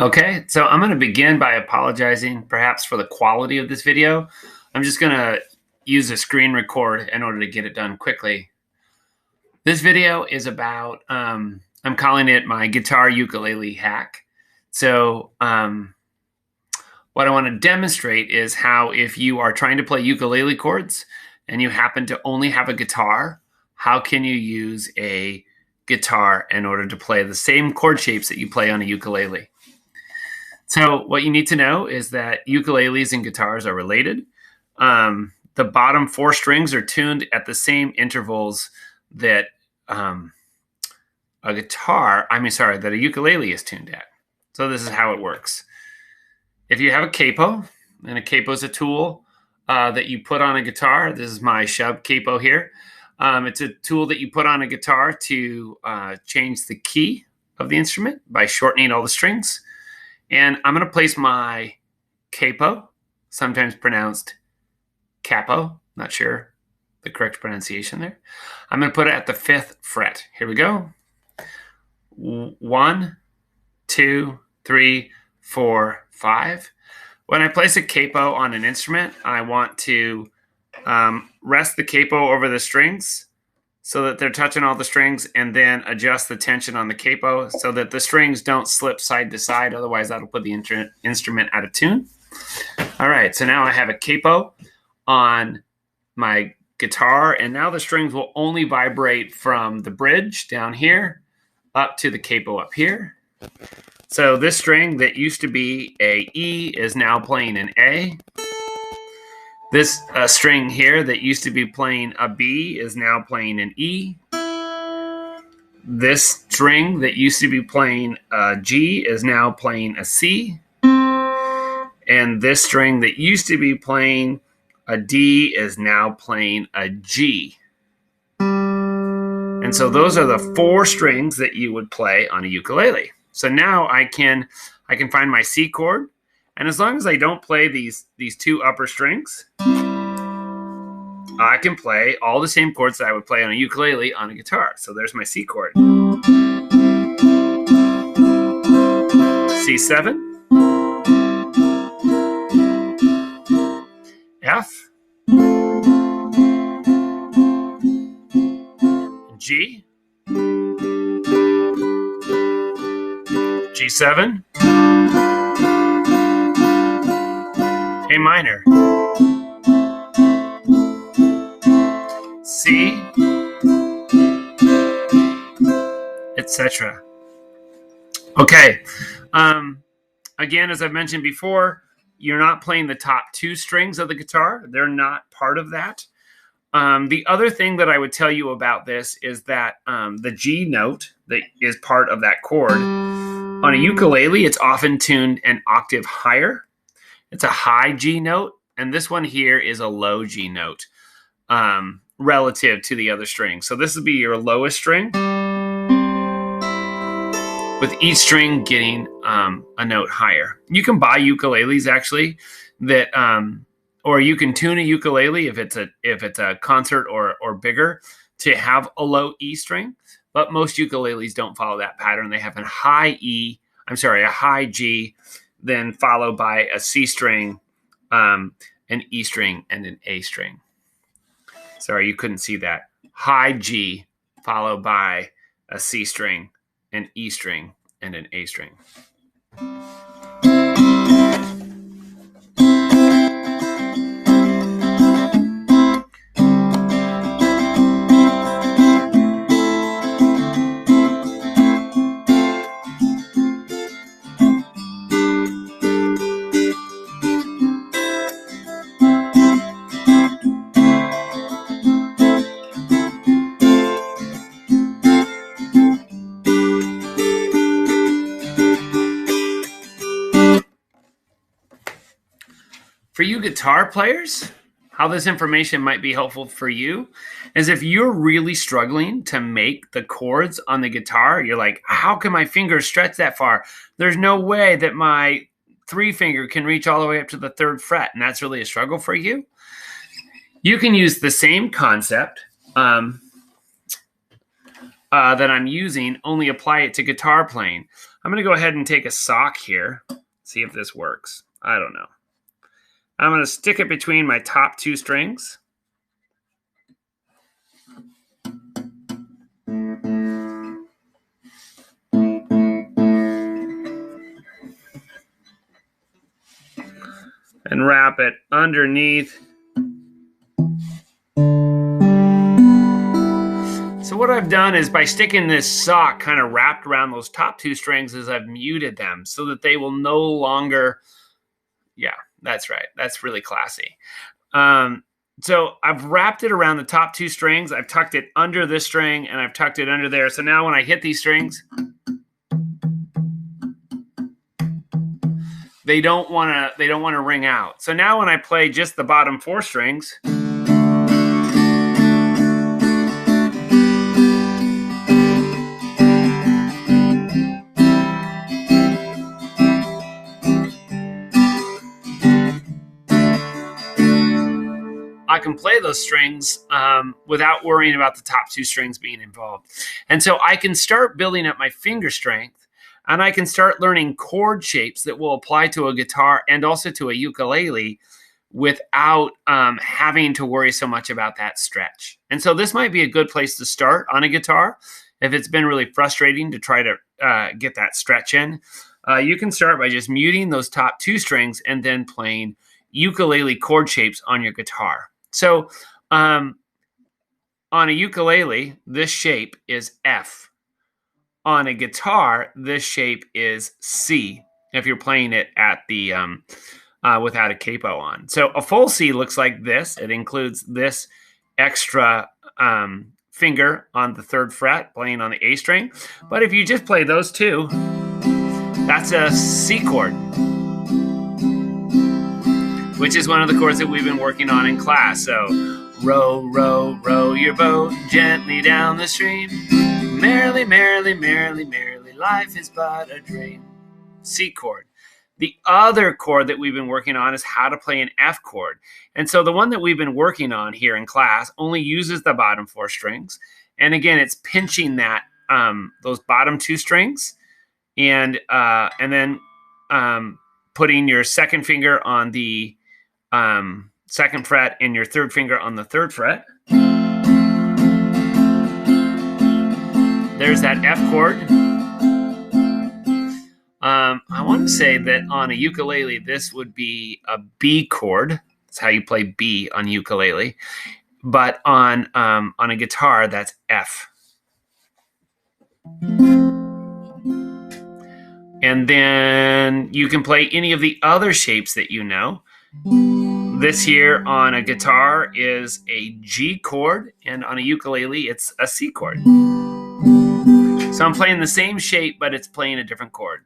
Okay, so I'm going to begin by apologizing perhaps for the quality of this video. I'm just going to use a screen record in order to get it done quickly. This video is about, I'm calling it my guitar ukulele hack. So what I want to demonstrate is how if you are trying to play ukulele chords and you happen to only have a guitar, how can you use a guitar in order to play the same chord shapes that you play on a ukulele? So what you need to know is that ukuleles and guitars are related. The bottom four strings are tuned at the same intervals that that a ukulele is tuned at. So this is how it works. If you have a capo, and a capo is a tool that you put on a guitar. This is my shub capo here. It's a tool that you put on a guitar to change the key of the instrument by shortening all the strings. And I'm going to place my capo, sometimes pronounced capo, not sure the correct pronunciation there. I'm going to put it at the 5th fret. Here we go. 1, 2, 3, 4, 5. When I place a capo on an instrument, I want to rest the capo over the strings so that they're touching all the strings, and then adjust the tension on the capo so that the strings don't slip side to side. Otherwise, that'll put the instrument out of tune. All right, so now I have a capo on my guitar, and now the strings will only vibrate from the bridge down here up to the capo up here. So this string that used to be a E is now playing an A. This string here that used to be playing a B is now playing an E. This string that used to be playing a G is now playing a C. And this string that used to be playing a D is now playing a G. And so those are the 4 strings that you would play on a ukulele. So now I can find my C chord. And as long as I don't play these 2 upper strings, I can play all the same chords that I would play on a ukulele on a guitar. So there's my C chord. C7, F, G, G7, A minor, C, etc. Okay. Again, as I've mentioned before, you're not playing the top 2 strings of the guitar. They're not part of that. The other thing that I would tell you about this is that the G note that is part of that chord, on a ukulele, it's often tuned an octave higher. It's a high G note, and this one here is a low G note relative to the other strings. So this would be your lowest string, with each string getting a note higher. You can buy ukuleles actually that, or you can tune a ukulele if it's a concert or bigger to have a low E string. But most ukuleles don't follow that pattern. They have a high G, then followed by a C string, an E string, and an A string. Sorry, you couldn't see that. High G followed by a C string, an E string, and an A string. For you guitar players, how this information might be helpful for you is if you're really struggling to make the chords on the guitar, you're like, how can my fingers stretch that far? There's no way that my 3 finger can reach all the way up to the 3rd fret, and that's really a struggle for you. You can use the same concept that I'm using, only apply it to guitar playing. I'm going to go ahead and take a sock here, see if this works. I don't know. I'm going to stick it between my top two strings. And wrap it underneath. So what I've done is by sticking this sock kind of wrapped around those top two strings is I've muted them so that they will no longer, yeah, that's right. That's really classy. So I've wrapped it around the top two strings. I've tucked it under this string and I've tucked it under there. So now when I hit these strings, they don't want to ring out. So now when I play just the bottom four strings, I can play those strings without worrying about the top two strings being involved. And so I can start building up my finger strength, and I can start learning chord shapes that will apply to a guitar and also to a ukulele without having to worry so much about that stretch. And so this might be a good place to start on a guitar if it's been really frustrating to try to get that stretch in. You can start by just muting those top two strings and then playing ukulele chord shapes on your guitar. So on a ukulele, this shape is F. On a guitar, this shape is C, if you're playing it at the without a capo on. So a full C looks like this. It includes this extra finger on the third fret playing on the A string. But if you just play those two, that's a C chord, which is one of the chords that we've been working on in class. So, row, row, row your boat gently down the stream. Merrily, merrily, merrily, merrily, life is but a dream. C chord. The other chord that we've been working on is how to play an F chord. And so the one that we've been working on here in class only uses the bottom four strings. And again, it's pinching that those bottom two strings and then putting your second finger on the second fret and your third finger on the third fret. There's that F chord. I want to say that on a ukulele, this would be a B chord. That's how you play B on ukulele. But on a guitar, that's F. And then you can play any of the other shapes that you know. This here on a guitar is a G chord, and on a ukulele, it's a C chord. So I'm playing the same shape, but it's playing a different chord.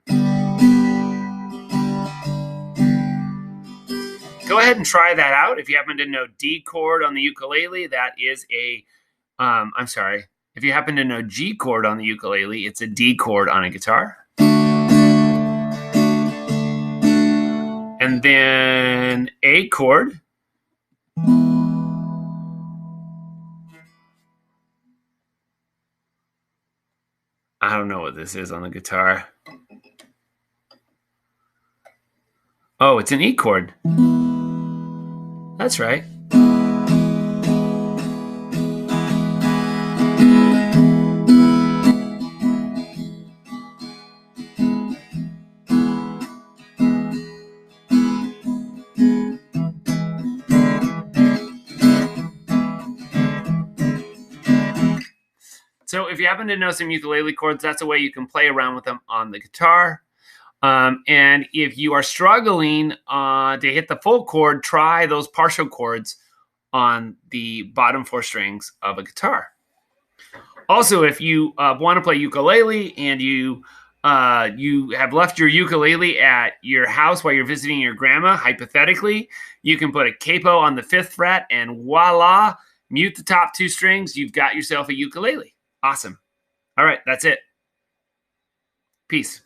Go ahead and try that out. If you happen to know D chord on the ukulele, that is a, I'm sorry. If you happen to know G chord on the ukulele, it's a D chord on a guitar. And then A chord. I don't know what this is on the guitar. Oh, it's an E chord. That's right. So if you happen to know some ukulele chords, that's a way you can play around with them on the guitar. And if you are struggling to hit the full chord, try those partial chords on the bottom four strings of a guitar. Also, if you want to play ukulele and you have left your ukulele at your house while you're visiting your grandma, hypothetically, you can put a capo on the 5th fret and voila, mute the top two strings. You've got yourself a ukulele. Awesome. All right, that's it. Peace.